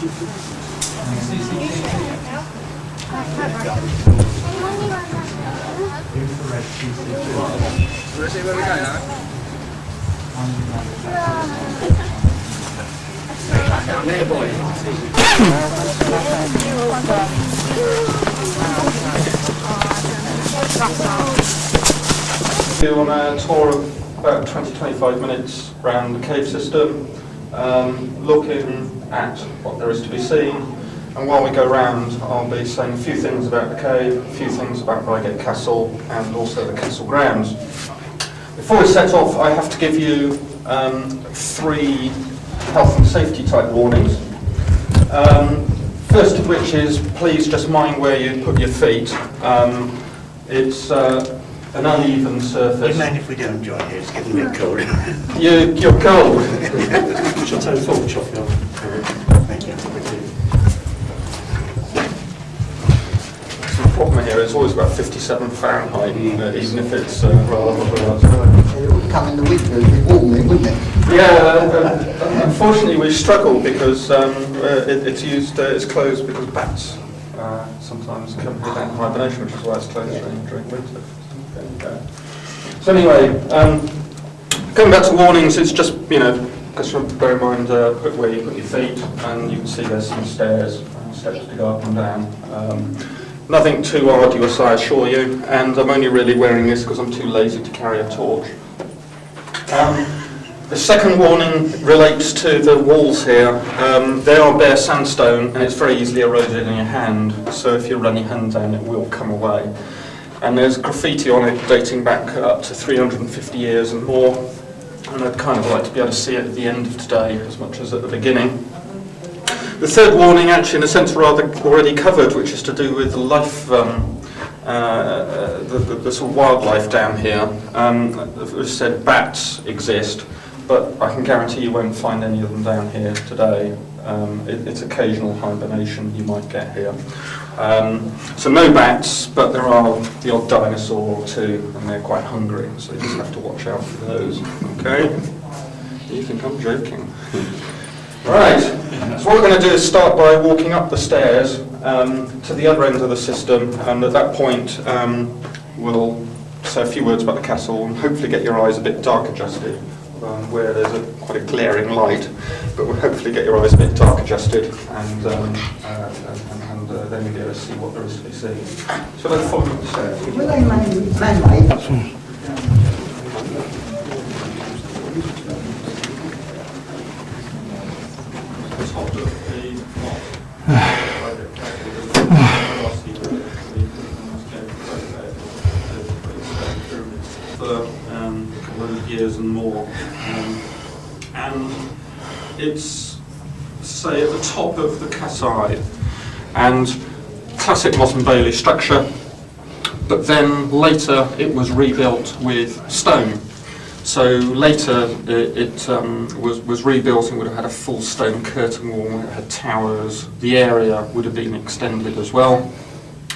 See where we go now? There, boy. We're on a tour of about 20-25 minutes around the cave system, looking at what there is to be seen. And while we go round, I'll be saying a few things about the cave, a few things about Reigate Castle, and also the castle grounds. Before we set off, I have to give you 3 health and safety type warnings. First of which is, please just mind where you put your feet. It's an uneven surface. You mind if we don't join here? It's getting a bit cold. You're cold. Shall I take the torch off you? Thank you. The problem here is always about 57 Fahrenheit, even if it's rather outside. It would come in the winter, it'd be warm, wouldn't it? Yeah, unfortunately we struggle because it's closed because bats sometimes come here down hibernation, which is why it's closed during winter. So anyway, going back to warnings, it's just, just bear in mind where you put your feet, and you can see there's some steps to go up and down. Nothing too arduous, I assure you, and I'm only really wearing this because I'm too lazy to carry a torch. The second warning relates to the walls here. They are bare sandstone and it's very easily eroded in your hand, so if you run your hand down it will come away. And there's graffiti on it dating back up to 350 years and more, and I'd kind of like to be able to see it at the end of today as much as at the beginning. The third warning, actually in a sense rather already covered, which is to do with the life, the sort of wildlife down here. As I said, bats exist, but I can guarantee you won't find any of them down here today. It's occasional hibernation you might get here. So no bats, but there are the odd dinosaur or two, and they're quite hungry, so you just have to watch out for those. Okay? You think I'm joking? Right, so what we're going to do is start by walking up the stairs to the other end of the system, and at that point we'll say a few words about the castle and hopefully get your eyes a bit dark adjusted where there's quite a glaring light, but we'll hopefully get your eyes a bit dark adjusted and then we'll be able to see what there is to be seen. So let's follow up the stairs. Were they man-made? For 100 years and more, and it's, say, at the top of the castle, and classic Motte and Bailey structure, but then later it was rebuilt with stone. So later it was rebuilt and would have had a full stone curtain wall, it had towers, the area would have been extended as well,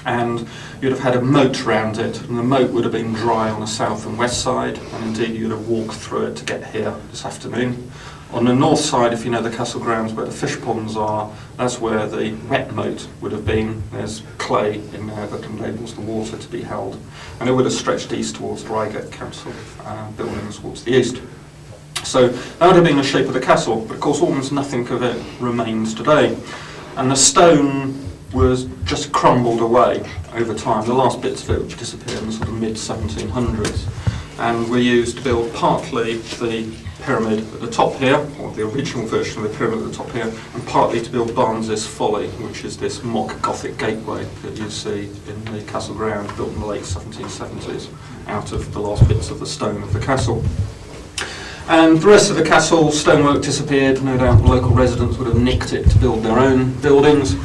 and you'd have had a moat around it, and the moat would have been dry on the south and west side, and indeed you'd have walked through it to get here this afternoon. On the north side, if you know the castle grounds where the fish ponds are, that's where the wet moat would have been. There's clay in there that enables the water to be held. And it would have stretched east towards the Reigate Council buildings towards the east. So that would have been the shape of the castle, but of course almost nothing of it remains today. And the stone was just crumbled away over time. The last bits of it disappeared in the sort of mid-1700s. And were used to build partly the pyramid at the top here, or the original version of the pyramid at the top here, and partly to build Barnes's Folly, which is this mock Gothic gateway that you see in the castle ground, built in the late 1770s, out of the last bits of the stone of the castle. And the rest of the castle, stonework disappeared. No doubt the local residents would have nicked it to build their own buildings,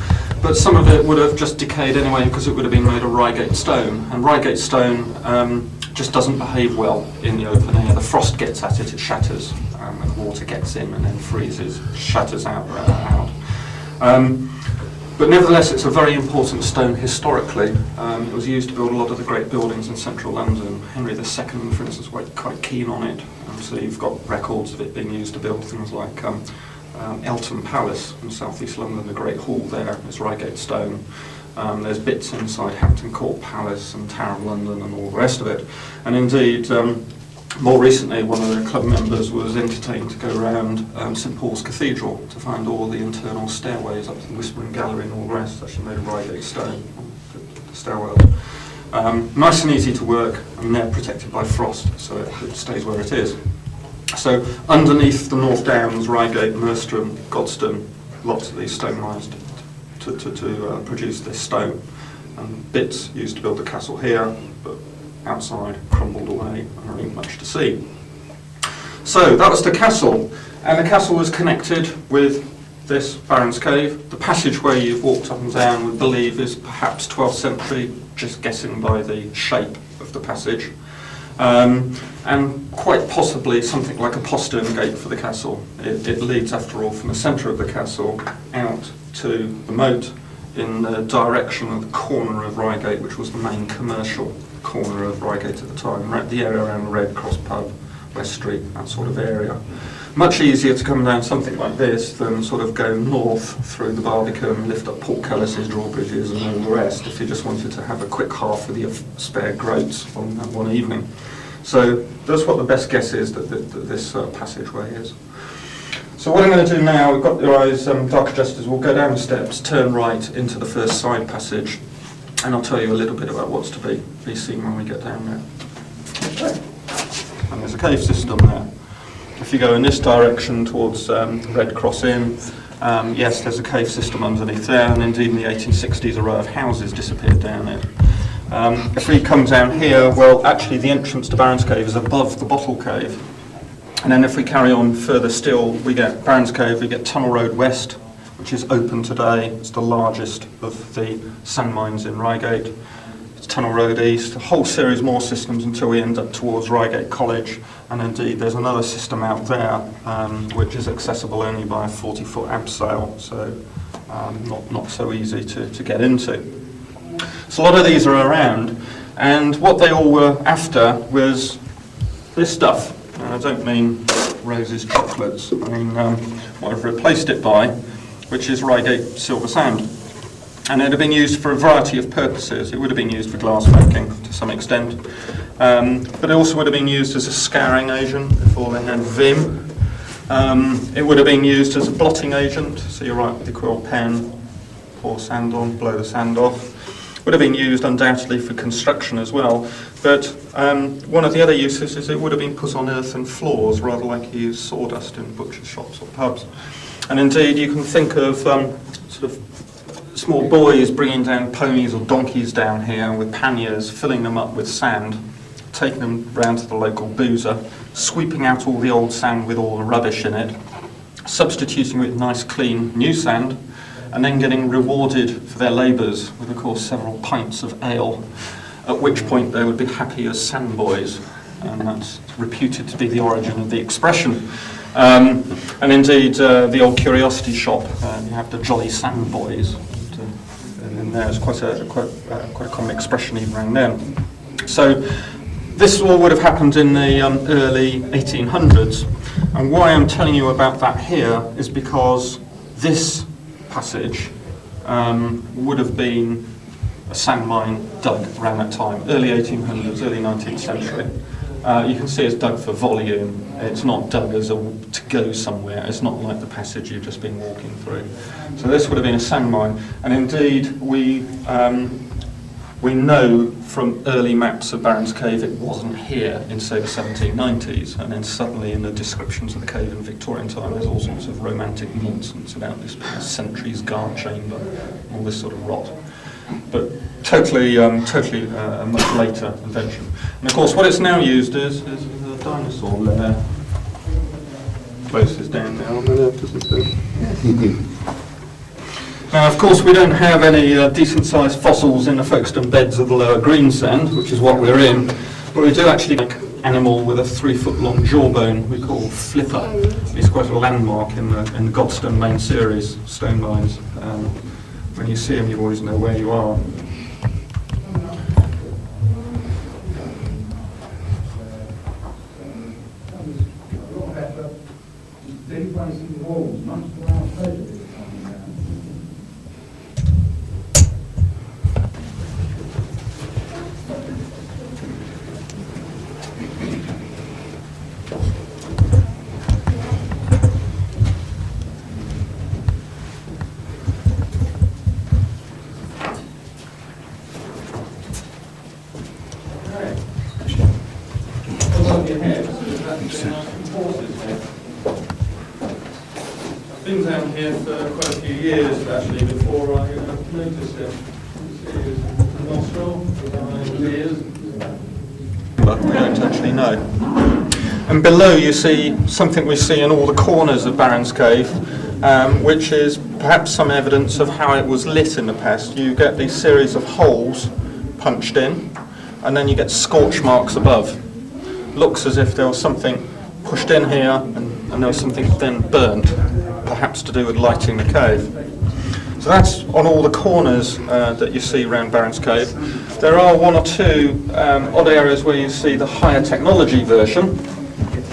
but some of it would have just decayed anyway because it would have been made of Reigate stone, and Reigate stone just doesn't behave well in the open air. The frost gets at it, it shatters, and the water gets in and then freezes, shatters out. But nevertheless, it's a very important stone historically. It was used to build a lot of the great buildings in central London. Henry II, for instance, was quite keen on it. So you've got records of it being used to build things like Eltham Palace in South East London, the Great Hall there is Reigate stone. There's bits inside Hampton Court Palace and Tower of London and all the rest of it. And indeed, more recently, one of the club members was entertained to go around St Paul's Cathedral to find all the internal stairways up to the Whispering Gallery and all the rest, actually made of Reigate stone, the stairwells. Nice and easy to work, and they're protected by frost, so it stays where it is. So underneath the North Downs, Reigate, Merstham, Godstone, lots of these stone lines to produce this stone. And bits used to build the castle here, but outside crumbled away and there ain't much to see. So that was the castle, and the castle was connected with this Baron's Cave. The passageway you've walked up and down, we believe, is perhaps 12th century, just guessing by the shape of the passage. And quite possibly something like a postern gate for the castle. It leads, after all, from the centre of the castle out to the moat in the direction of the corner of Reigate, which was the main commercial corner of Reigate at the time, right, the area around the Red Cross pub, West Street, that sort of area. Much easier to come down something like this than sort of go north through the Barbican, lift up portcullises, drawbridges and all the rest if you just wanted to have a quick half with your spare groats on that one evening. So that's what the best guess is that this passageway is. So what I'm going to do now, we've got your eyes dark adjusted, we'll go down the steps, turn right into the first side passage, and I'll tell you a little bit about what's to be seen when we get down there. Okay. And there's a cave system there. If you go in this direction towards Red Cross Inn, yes, there's a cave system underneath there, and indeed in the 1860s a row of houses disappeared down it. If we come down here, well, actually the entrance to Baron's Cave is above the Bottle Cave. And then if we carry on further still, we get Baron's Cave, we get Tunnel Road West, which is open today. It's the largest of the sand mines in Reigate. It's Tunnel Road East, a whole series more systems until we end up towards Reigate College. And indeed, there's another system out there, which is accessible only by a 40-foot abseil, so not so easy to get into. So a lot of these are around, and what they all were after was this stuff. And I don't mean Rose's chocolates, I mean what I've replaced it by, which is Reigate silver sand. And it had been used for a variety of purposes. It would have been used for glass making to some extent, but it also would have been used as a scouring agent before they had vim. It would have been used as a blotting agent, so you write with your quill pen, pour sand on, blow the sand off. Would have been used undoubtedly for construction as well, but one of the other uses is it would have been put on earthen floors, rather like you use sawdust in butcher shops or pubs. And indeed you can think of sort of small boys bringing down ponies or donkeys down here with panniers, filling them up with sand, taking them round to the local boozer, sweeping out all the old sand with all the rubbish in it, substituting with nice clean new sand, and then getting rewarded for their labours with, of course, several pints of ale, at which point they would be happy as sandboys, and that's reputed to be the origin of the expression. And indeed, the old curiosity shop, you have the jolly sandboys, and there's quite a common expression even around then. So this all would have happened in the early 1800s, and why I'm telling you about that here is because this passage would have been a sand mine dug around that time, early 1800s, early 19th century. You can see it's dug for volume. It's not dug as to go somewhere. It's not like the passage you've just been walking through. So this would have been a sand mine, and indeed we know from early maps of Baron's Cave it wasn't here in, say, the 1790s, and then suddenly in the descriptions of the cave in Victorian time there's all sorts of romantic nonsense about this being a sentry's guard chamber, all this sort of rot. But totally a much later invention. And of course what it's now used is a dinosaur lair. Closes down now on the left, doesn't it? Now, of course, we don't have any decent-sized fossils in the Folkestone beds of the lower greensand, which is what we're in, but we do actually make an animal with a 3-foot-long jawbone we call Flipper. It's quite a landmark in the Godstone main series, stone mines. When you see them, you always know where you are. facing walls, much to our pleasure this time around. I've been down here for quite a few years actually before I noticed it. You see his nostril, his ears. But we don't actually know. And below you see something we see in all the corners of Baron's Cave, which is perhaps some evidence of how it was lit in the past. You get these series of holes punched in, and then you get scorch marks above. Looks as if there was something pushed in here and there was something then burnt, perhaps to do with lighting the cave. So that's on all the corners that you see around Baron's Cave. There are one or two odd areas where you see the higher technology version,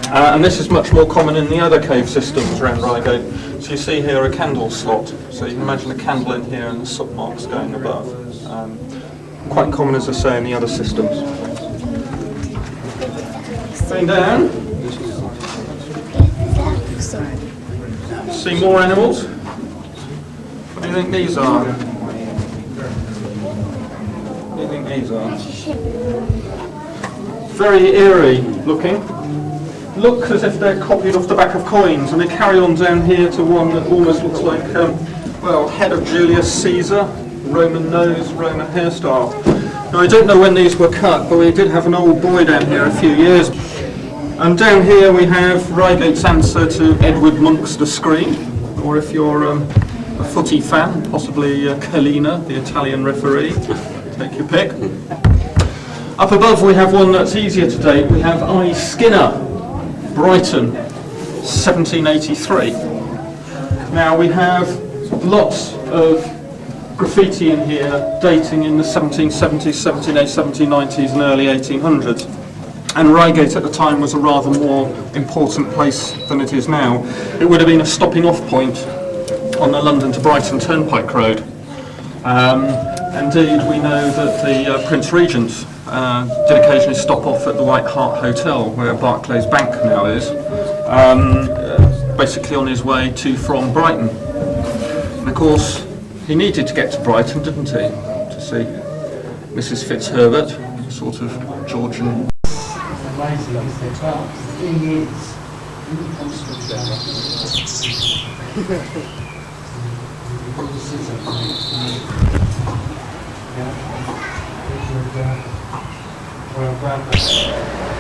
and this is much more common in the other cave systems around Reigate. So you see here a candle slot, so you can imagine a candle in here and the soot marks going above. Quite common, as I say, in the other systems. Going down, see more animals. What do you think these are? What do you think these are? Very eerie looking. Look as if they're copied off the back of coins, and they carry on down here to one that almost looks like, well, head of Julius Caesar, Roman nose, Roman hairstyle. Now I don't know when these were cut, but we did have an old boy down here a few years. And down here we have Reigate's answer to Edward Monk's The Screen, or if you're a footy fan, possibly Collina, the Italian referee, take your pick. Up above we have one that's easier to date. We have I. Skinner, Brighton, 1783. Now we have lots of graffiti in here dating in the 1770s, 1780s, 1790s and early 1800s. And Reigate at the time was a rather more important place than it is now. It would have been a stopping off point on the London to Brighton Turnpike Road. Indeed, we know that the Prince Regent did occasionally stop off at the White Hart Hotel, where Barclays Bank now is, basically on his way to from Brighton. And of course, he needed to get to Brighton, didn't he, to see Mrs. Fitzherbert, sort of Georgian. Amazing, isn't it? But the thing is, when it comes to well,